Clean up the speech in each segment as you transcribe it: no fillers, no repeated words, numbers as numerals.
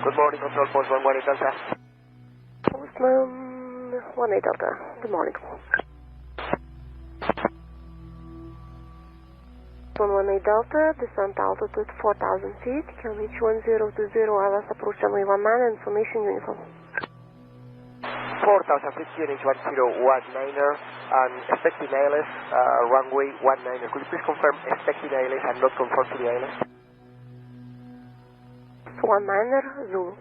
Good morning, control post 118 Delta. Postman 18 Delta, good morning. 118 Delta, descent altitude 4,000 feet, QNH 1020, LS approach runway 19, information uniform. 4,000 feet, QNH 1019er, and expecting ILS, runway 19er. Could you please confirm expecting ILS and not confirm to the ILS? 19er, Zulu.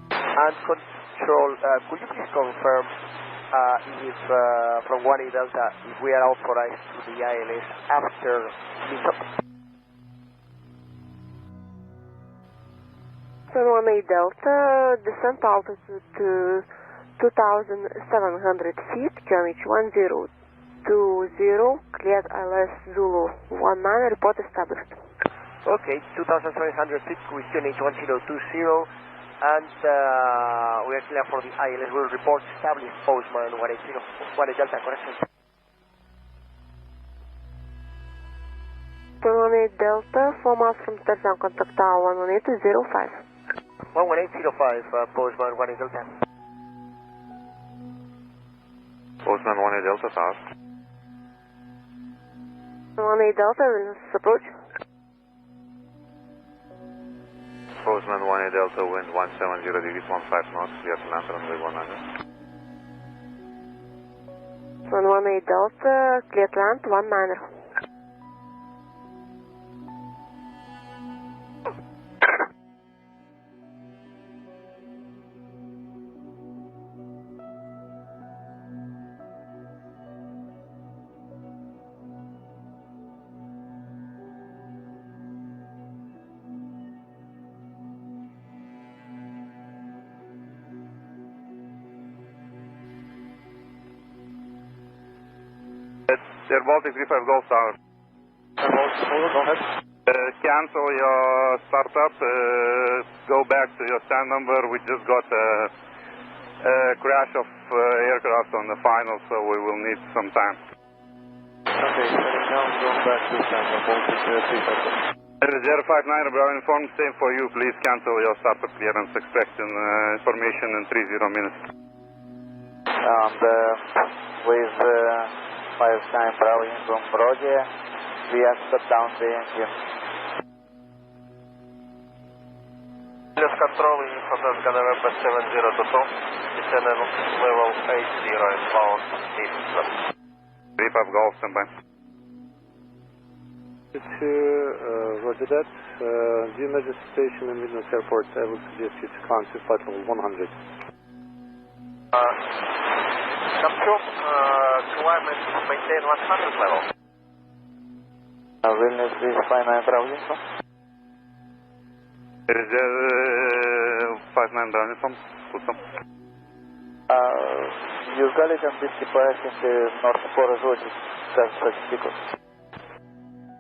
And control, could you please confirm if from 18 Delta, if we are authorized to the ILS after mid-up? 18 Delta, descent altitude to 2,700 feet, QNH 1020, cleared ILS Zulu 19, report established. Okay, 2,700 feet with QNH 1020, and we are clear for the ILS. We'll report established postman 180, 18 Delta, correction. 118 Delta, 4 miles from touchdown, contact tower 11805. 11805, postman 18 Delta. Postman 18 Delta, fast. 18 Delta, readiness approach. Postman 18 Delta, wind 170 degrees, 15 knots, clear to land runway 19. 18 Delta, clear to land 19. Air Baltic 35 Golf Tower. Go ahead. Cancel your startup, go back to your stand number. We just got a crash of aircraft on the final, so we will need some time. Okay, setting down, go back to stand number, Baltic 35. 059, Bravo informed, same for you. Please cancel your startup clearance, expecting information in 30 minutes. And with 59 Bravo from Roger, we have shut down the engine. Just controlling from the November 7022, descending level 80 and bound 35 Golf, stand by. Roger that. Due emergency station in Midland Airport, I would suggest you to climb to flight level 100. Confirm climate maintain 100 level. Williams 359 Bravo info. There is 59 Bravo informed, put some. Use galley and this device in the North Forest Road, that's certificate.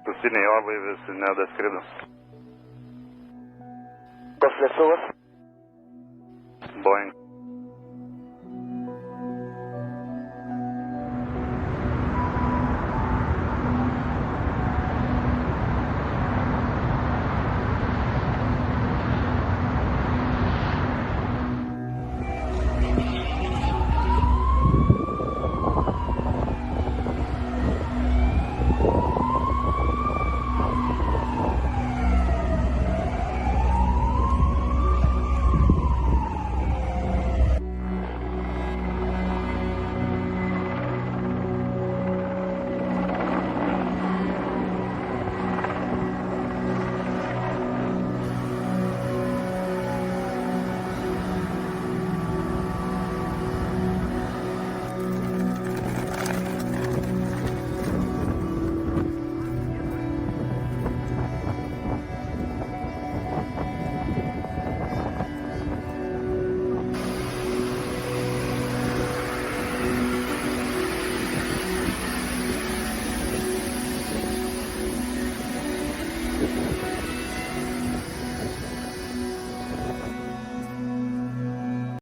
To Sydney Airways is now described. Cost left over. Boeing